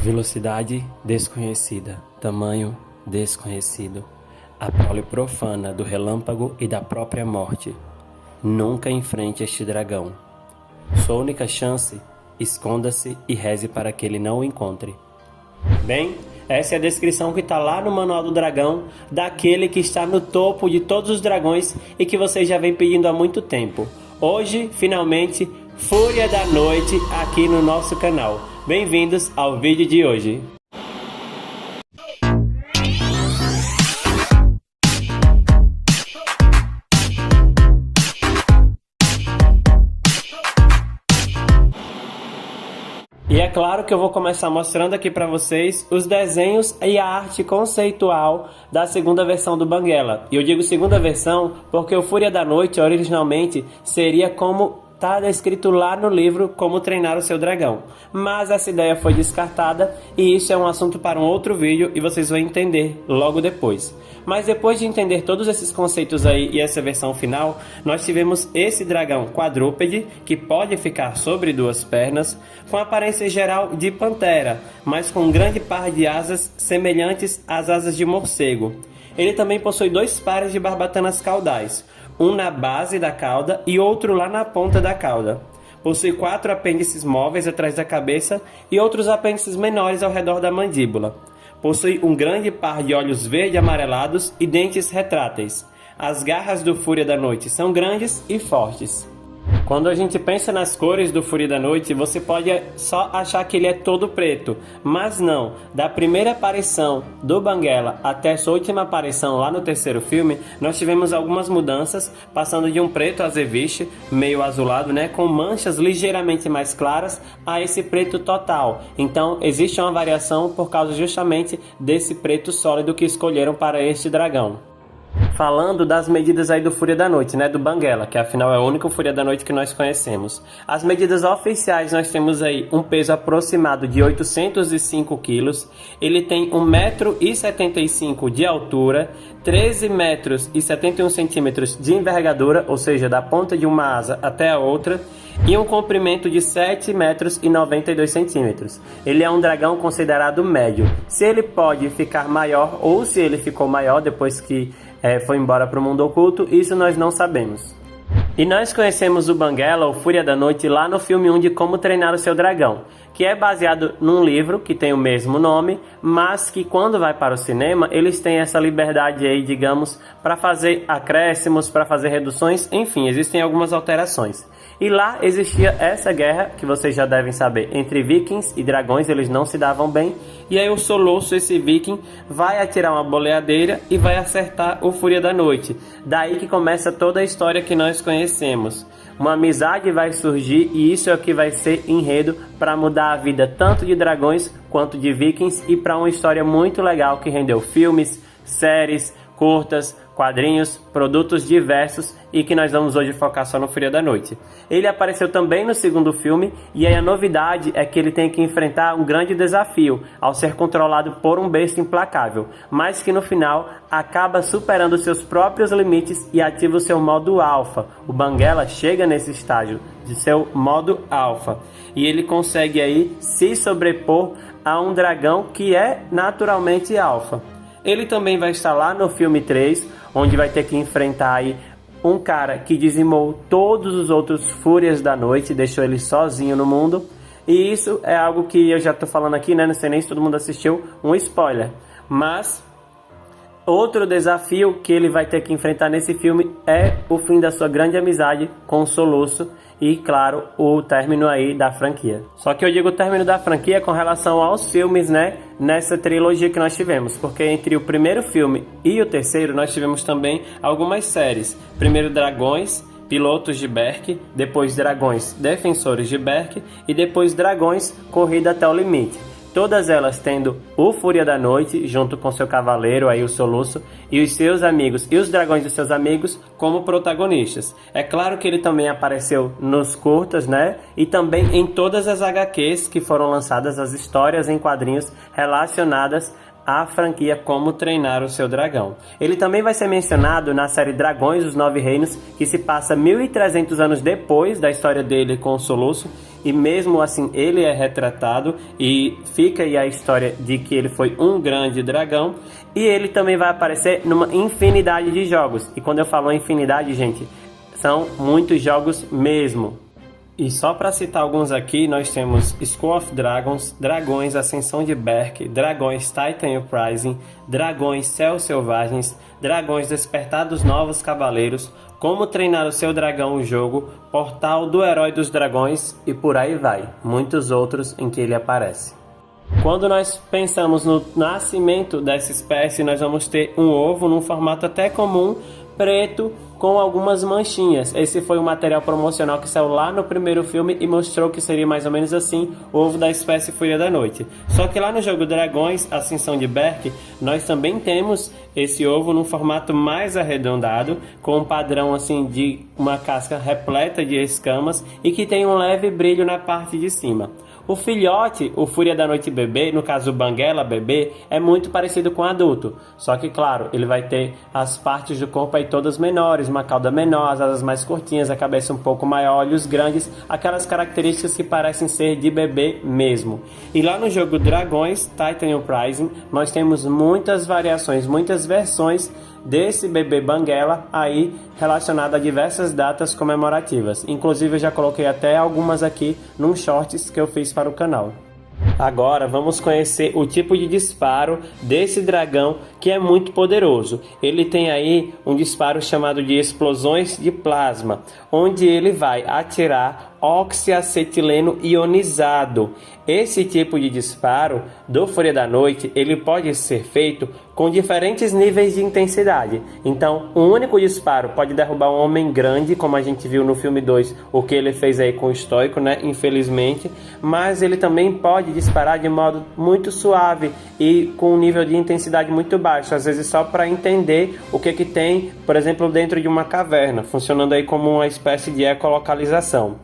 Velocidade desconhecida, tamanho desconhecido, a prole profana do relâmpago e da própria morte. Nunca enfrente este dragão. Sua única chance, esconda-se e reze para que ele não o encontre. Bem, essa é a descrição que está lá no Manual do Dragão, daquele que está no topo de todos os dragões e que vocês já vem pedindo há muito tempo. Hoje, finalmente, Fúria da Noite aqui no nosso canal. Bem-vindos ao vídeo de hoje. E é claro que eu vou começar mostrando aqui para vocês os desenhos e a arte conceitual da segunda versão do Banguela. E eu digo segunda versão porque o Fúria da Noite originalmente seria como está descrito lá no livro Como Treinar o Seu Dragão. Mas essa ideia foi descartada e isso é um assunto para um outro vídeo e vocês vão entender logo depois. Mas depois de entender todos esses conceitos aí e essa versão final, nós tivemos esse dragão quadrúpede que pode ficar sobre duas pernas, com aparência geral de pantera, mas com um grande par de asas semelhantes às asas de morcego. Ele também possui dois pares de barbatanas caudais, um na base da cauda e outro lá na ponta da cauda. Possui 4 apêndices móveis atrás da cabeça e outros apêndices menores ao redor da mandíbula. Possui um grande par de olhos verde amarelados e dentes retráteis. As garras do Fúria da Noite são grandes e fortes. Quando a gente pensa nas cores do Fúria da Noite, você pode só achar que ele é todo preto, mas não. Da primeira aparição do Banguela até sua última aparição lá no terceiro filme, nós tivemos algumas mudanças, passando de um preto azeviche, meio azulado, né, com manchas ligeiramente mais claras, a esse preto total. Então existe uma variação por causa justamente desse preto sólido que escolheram para este dragão. Falando das medidas aí do Fúria da Noite, né, do Banguela, que afinal é o único Fúria da Noite que nós conhecemos. As medidas oficiais nós temos aí um peso aproximado de 805 kg, ele tem 1,75 m de altura, 13 metros e 71 centímetros de envergadura, ou seja, da ponta de uma asa até a outra, e um comprimento de 7 metros e 92 centímetros. Ele é um dragão considerado médio. Se ele pode ficar maior ou se ele ficou maior depois que foi embora para o mundo oculto, isso nós não sabemos. E nós conhecemos o Banguela, o Fúria da Noite, lá no filme 1 de Como Treinar o Seu Dragão, que é baseado num livro que tem o mesmo nome, mas que quando vai para o cinema, eles têm essa liberdade aí, digamos, para fazer acréscimos, para fazer reduções, enfim, existem algumas alterações. E lá existia essa guerra, que vocês já devem saber, entre vikings e dragões, eles não se davam bem. E aí o Solosso, esse viking, vai atirar uma boleadeira e vai acertar o Fúria da Noite. Daí que começa toda a história que nós conhecemos. Uma amizade vai surgir e isso é o que vai ser enredo para mudar a vida tanto de dragões quanto de vikings e para uma história muito legal que rendeu filmes, séries, curtas, quadrinhos, produtos diversos e que nós vamos hoje focar só no Fúria da Noite. Ele apareceu também no segundo filme e aí a novidade é que ele tem que enfrentar um grande desafio ao ser controlado por um besta implacável, mas que no final acaba superando seus próprios limites e ativa o seu modo alfa. O Banguela chega nesse estágio de seu modo alfa e ele consegue aí se sobrepor a um dragão que é naturalmente alfa. Ele também vai estar lá no filme 3, onde vai ter que enfrentar aí um cara que dizimou todos os outros Fúrias da Noite, deixou ele sozinho no mundo. E isso é algo que eu já estou falando aqui, né? Não sei nem se todo mundo assistiu, um spoiler. Mas outro desafio que ele vai ter que enfrentar nesse filme é o fim da sua grande amizade com o Solosso e, claro, o término aí da franquia. Só que eu digo o término da franquia com relação aos filmes, né? Nessa trilogia que nós tivemos, porque entre o primeiro filme e o terceiro nós tivemos também algumas séries. Primeiro Dragões, Pilotos de Berk, depois Dragões, Defensores de Berk e depois Dragões, Corrida até o Limite. Todas elas tendo o Fúria da Noite, junto com seu cavaleiro, aí o Solosso, e os seus amigos, e os dragões dos seus amigos, como protagonistas. É claro que ele também apareceu nos curtas, né? E também em todas as HQs que foram lançadas, as histórias em quadrinhos relacionadas à franquia Como Treinar o Seu Dragão. Ele também vai ser mencionado na série Dragões dos Nove Reinos, que se passa 1300 anos depois da história dele com o Solosso, e mesmo assim ele é retratado e fica aí a história de que ele foi um grande dragão. E ele também vai aparecer numa infinidade de jogos, e quando eu falo infinidade, gente, são muitos jogos mesmo. E só para citar alguns aqui, nós temos School of Dragons, Dragões Ascensão de Berk, Dragões Titan Uprising, Dragões Céus Selvagens, Dragões Despertar dos Novos Cavaleiros, Como Treinar o Seu Dragão o Jogo, Portal do Herói dos Dragões e por aí vai, muitos outros em que ele aparece. Quando nós pensamos no nascimento dessa espécie, nós vamos ter um ovo num formato até comum, preto, com algumas manchinhas. Esse foi o material promocional que saiu lá no primeiro filme e mostrou que seria mais ou menos assim o ovo da espécie Fúria da Noite. Só que lá no jogo Dragões, Ascensão de Berk, nós também temos esse ovo num formato mais arredondado, com um padrão assim de uma casca repleta de escamas e que tem um leve brilho na parte de cima. O filhote, o Fúria da Noite bebê, no caso o Banguela bebê, é muito parecido com o adulto. Só que, claro, ele vai ter as partes do corpo aí todas menores, uma cauda menor, as asas mais curtinhas, a cabeça um pouco maior, olhos grandes, aquelas características que parecem ser de bebê mesmo. E lá no jogo Dragões, Titan Uprising, nós temos muitas variações, muitas versões desse bebê Banguela aí relacionado a diversas datas comemorativas. Inclusive eu já coloquei até algumas aqui num shorts que eu fiz para o canal. Agora vamos conhecer o tipo de disparo desse dragão, que é muito poderoso. Ele tem aí um disparo chamado de explosões de plasma, onde ele vai atirar oxiacetileno ionizado. Esse tipo de disparo do Fúria da Noite, ele pode ser feito com diferentes níveis de intensidade. Então, um único disparo pode derrubar um homem grande, como a gente viu no filme 2, o que ele fez aí com o estoico, né? Infelizmente. Mas ele também pode disparar de modo muito suave e com um nível de intensidade muito baixo, às vezes só para entender o que tem, por exemplo, dentro de uma caverna, funcionando aí como uma espécie de ecolocalização.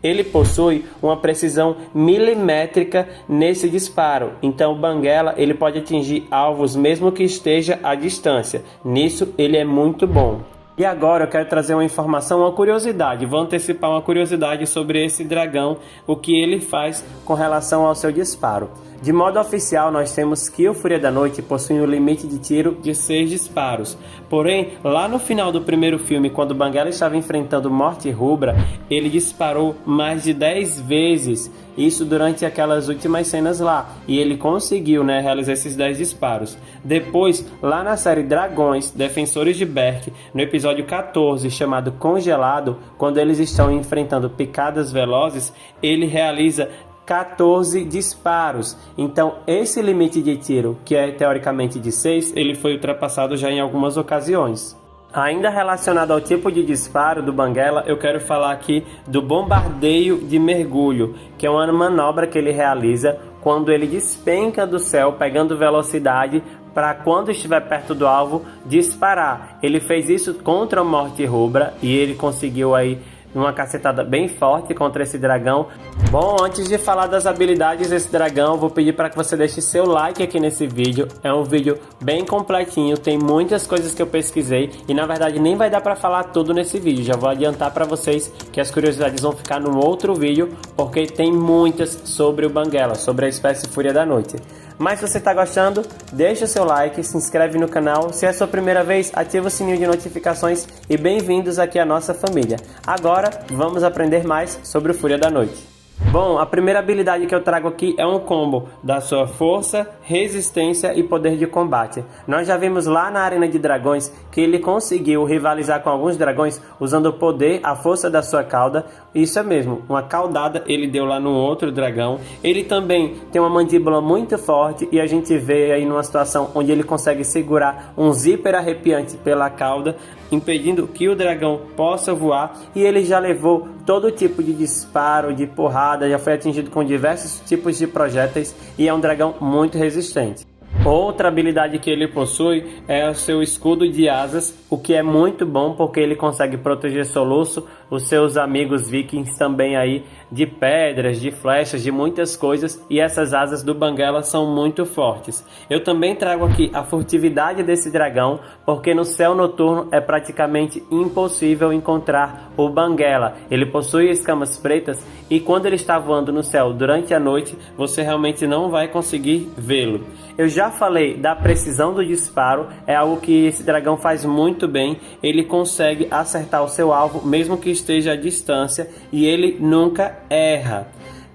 Ele possui uma precisão milimétrica nesse disparo, então o Banguela ele pode atingir alvos mesmo que esteja à distância. Nisso ele é muito bom. E agora eu quero trazer uma informação, uma curiosidade. Vou antecipar uma curiosidade sobre esse dragão, o que ele faz com relação ao seu disparo. De modo oficial, nós temos que o Fúria da Noite possui um limite de tiro de 6 disparos. Porém, lá no final do primeiro filme, quando Banguela estava enfrentando Morte Rubra, ele disparou mais de 10 vezes. Isso durante aquelas últimas cenas lá. E ele conseguiu, realizar esses 10 disparos. Depois, lá na série Dragões, Defensores de Berk, no episódio 14, chamado Congelado, quando eles estão enfrentando picadas velozes, ele realiza 14 disparos. Então esse limite de tiro, que é teoricamente de 6, ele foi ultrapassado já em algumas ocasiões. Ainda relacionado ao tipo de disparo do Banguela, eu quero falar aqui do bombardeio de mergulho, que é uma manobra que ele realiza quando ele despenca do céu, pegando velocidade para quando estiver perto do alvo, disparar. Ele fez isso contra a Morte Rubra e ele conseguiu aí uma cacetada bem forte contra esse dragão. Bom, antes de falar das habilidades desse dragão, vou pedir para que você deixe seu like aqui nesse vídeo. É um vídeo bem completinho, tem muitas coisas que eu pesquisei e na verdade nem vai dar para falar tudo nesse vídeo. Já vou adiantar para vocês que as curiosidades vão ficar no outro vídeo, porque tem muitas sobre o Banguela, sobre a espécie Fúria da Noite. Mas se você está gostando, deixa o seu like, se inscreve no canal. Se é a sua primeira vez, ativa o sininho de notificações e bem-vindos aqui à nossa família. Agora, vamos aprender mais sobre o Fúria da Noite. Bom, a primeira habilidade que eu trago aqui é um combo da sua força, resistência e poder de combate. Nós já vimos lá na Arena de Dragões que ele conseguiu rivalizar com alguns dragões usando o poder, a força da sua cauda. Isso é mesmo, uma caudada ele deu lá num outro dragão. Ele também tem uma mandíbula muito forte e a gente vê aí numa situação onde ele consegue segurar um zíper arrepiante pela cauda, impedindo que o dragão possa voar, e ele já levou todo tipo de disparo, de porrada, já foi atingido com diversos tipos de projéteis e é um dragão muito resistente. Outra habilidade que ele possui é o seu escudo de asas, o que é muito bom porque ele consegue proteger Soluço, os seus amigos vikings também aí de pedras, de flechas, de muitas coisas, e essas asas do Banguela são muito fortes. Eu também trago aqui a furtividade desse dragão, porque no céu noturno é praticamente impossível encontrar o Banguela. Ele possui escamas pretas e quando ele está voando no céu durante a noite, você realmente não vai conseguir vê-lo. Eu já falei da precisão do disparo, é algo que esse dragão faz muito bem. Ele consegue acertar o seu alvo mesmo que esteja à distância e ele nunca erra.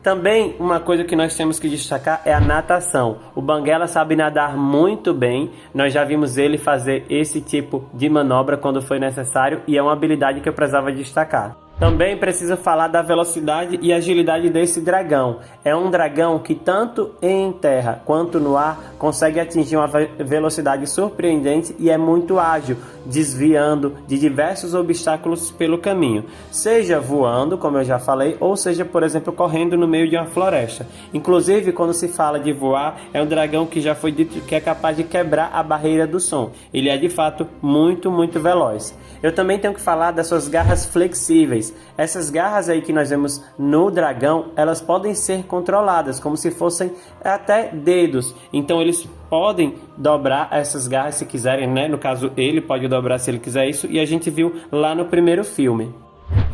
Também uma coisa que nós temos que destacar é a natação. O Banguela sabe nadar muito bem, nós já vimos ele fazer esse tipo de manobra quando foi necessário e é uma habilidade que eu precisava destacar. Também preciso falar da velocidade e agilidade desse dragão. É um dragão que tanto em terra quanto no ar consegue atingir uma velocidade surpreendente e é muito ágil, desviando de diversos obstáculos pelo caminho. Seja voando, como eu já falei, ou seja, por exemplo, correndo no meio de uma floresta. Inclusive, quando se fala de voar, é um dragão que já foi dito que é capaz de quebrar a barreira do som. Ele é de fato muito veloz. Eu também tenho que falar das suas garras flexíveis. Essas garras aí que nós vemos no dragão, elas podem ser controladas, como se fossem até dedos. Então eles podem dobrar essas garras se quiserem, né? No caso, ele pode dobrar se ele quiser isso, e a gente viu lá no primeiro filme.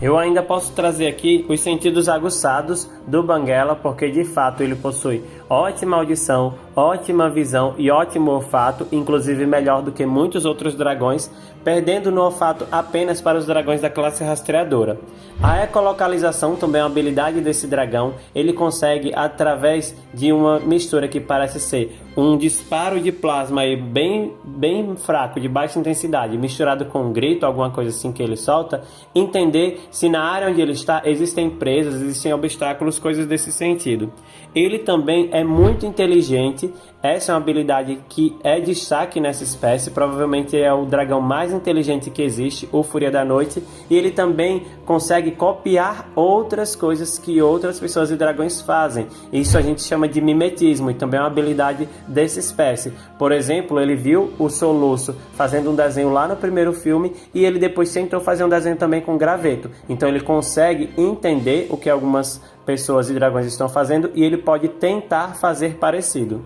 Eu ainda posso trazer aqui os sentidos aguçados do Banguela, porque de fato ele possui ótima audição, ótima visão e ótimo olfato, inclusive melhor do que muitos outros dragões, perdendo no olfato apenas para os dragões da classe rastreadora. A ecolocalização também é uma habilidade desse dragão. Ele consegue, através de uma mistura que parece ser um disparo de plasma aí bem fraco, de baixa intensidade, misturado com um grito, alguma coisa assim que ele solta, entender se na área onde ele está existem presas, existem obstáculos, coisas desse sentido. Ele também é muito inteligente. Essa é uma habilidade que é destaque nessa espécie, provavelmente é o dragão mais inteligente que existe, o Fúria da Noite, e ele também consegue copiar outras coisas que outras pessoas e dragões fazem. Isso a gente chama de mimetismo, e também é uma habilidade dessa espécie. Por exemplo, ele viu o Soluço fazendo um desenho lá no primeiro filme, e ele depois tentou fazer um desenho também com graveto. Então ele consegue entender o que algumas pessoas e dragões estão fazendo, e ele pode tentar fazer parecido.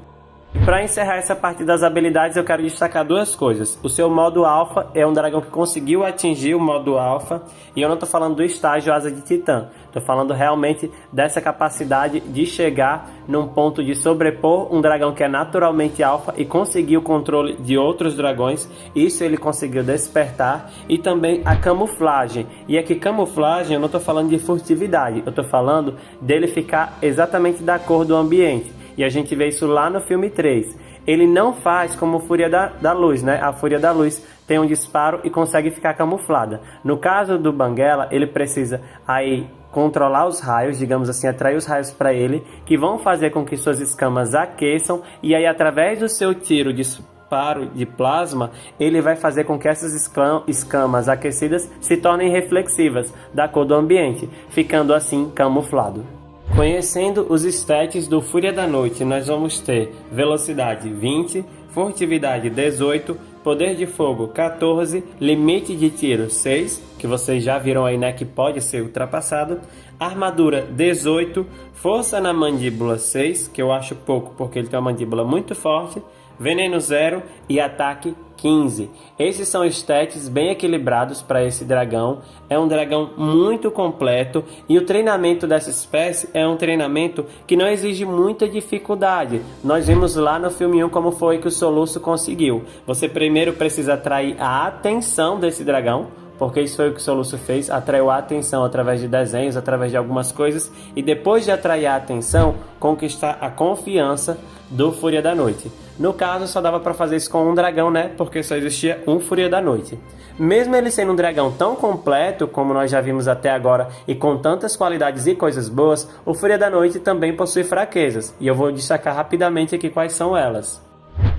Para encerrar essa parte das habilidades, eu quero destacar duas coisas. O seu modo alfa é um dragão que conseguiu atingir o modo alfa, e eu não estou falando do estágio Asa de Titã, estou falando realmente dessa capacidade de chegar num ponto de sobrepor um dragão que é naturalmente alfa e conseguir o controle de outros dragões. Isso ele conseguiu despertar. E também a camuflagem, e aqui camuflagem eu não estou falando de furtividade, eu estou falando dele ficar exatamente da cor do ambiente. E a gente vê isso lá no filme 3. Ele não faz como Fúria da Luz, né? A Fúria da Luz tem um disparo e consegue ficar camuflada. No caso do Banguela, ele precisa aí controlar os raios, digamos assim, atrair os raios para ele, que vão fazer com que suas escamas aqueçam, e aí através do seu tiro disparo de plasma, ele vai fazer com que essas escamas aquecidas se tornem reflexivas da cor do ambiente, ficando assim camuflado. Conhecendo os stats do Fúria da Noite, nós vamos ter velocidade 20, furtividade 18, poder de fogo 14, limite de tiro 6, que vocês já viram aí, né, que pode ser ultrapassado, armadura 18, força na mandíbula 6, que eu acho pouco porque ele tem uma mandíbula muito forte, veneno 0 e ataque 15. Esses são stats bem equilibrados para esse dragão. É um dragão muito completo, e o treinamento dessa espécie é um treinamento que não exige muita dificuldade. Nós vimos lá no filme 1 como foi que o Soluço conseguiu. Você primeiro precisa atrair a atenção desse dragão, porque isso foi o que o Soluço fez, atraiu a atenção através de desenhos, através de algumas coisas, e depois de atrair a atenção, conquistar a confiança do Fúria da Noite. No caso, só dava para fazer isso com um dragão, né? Porque só existia um Fúria da Noite. Mesmo ele sendo um dragão tão completo, como nós já vimos até agora, e com tantas qualidades e coisas boas, o Fúria da Noite também possui fraquezas, e eu vou destacar rapidamente aqui quais são elas.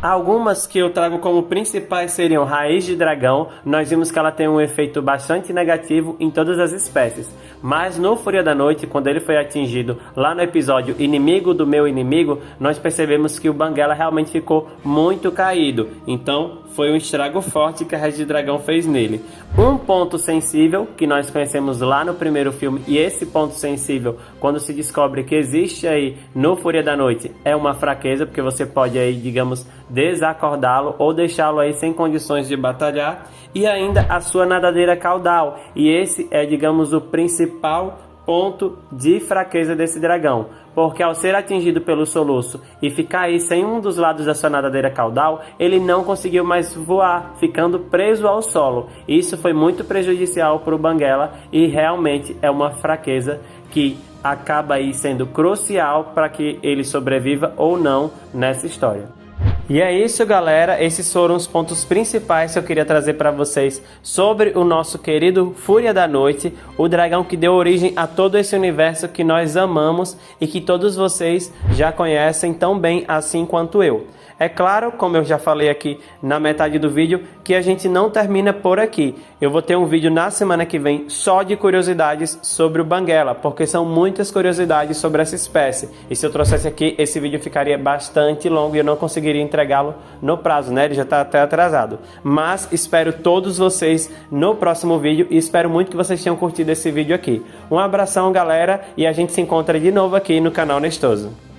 Algumas que eu trago como principais seriam Raiz de Dragão. Nós vimos que ela tem um efeito bastante negativo em todas as espécies. Mas no Fúria da Noite, quando ele foi atingido lá no episódio Inimigo do Meu Inimigo, nós percebemos que o Banguela realmente ficou muito caído. Então foi um estrago forte que a Raiz de Dragão fez nele. Um ponto sensível que nós conhecemos lá no primeiro filme, e esse ponto sensível, quando se descobre que existe aí no Fúria da Noite, é uma fraqueza, porque você pode aí, digamos, desacordá-lo ou deixá-lo aí sem condições de batalhar. E ainda a sua nadadeira caudal, e esse é, digamos, o principal ponto de fraqueza desse dragão, porque ao ser atingido pelo soluço e ficar aí sem um dos lados da sua nadadeira caudal, ele não conseguiu mais voar, ficando preso ao solo. Isso foi muito prejudicial para o Banguela e realmente é uma fraqueza que acaba aí sendo crucial para que ele sobreviva ou não nessa história. E é isso, galera, esses foram os pontos principais que eu queria trazer para vocês sobre o nosso querido Fúria da Noite, o dragão que deu origem a todo esse universo que nós amamos e que todos vocês já conhecem tão bem assim quanto eu. É claro, como eu já falei aqui na metade do vídeo, que a gente não termina por aqui. Eu vou ter um vídeo na semana que vem só de curiosidades sobre o Banguela, porque são muitas curiosidades sobre essa espécie. E se eu trouxesse aqui, esse vídeo ficaria bastante longo e eu não conseguiria entregá-lo no prazo, né? Ele já está até atrasado. Mas espero todos vocês no próximo vídeo e espero muito que vocês tenham curtido esse vídeo aqui. Um abração, galera, e a gente se encontra de novo aqui no canal Nestoso.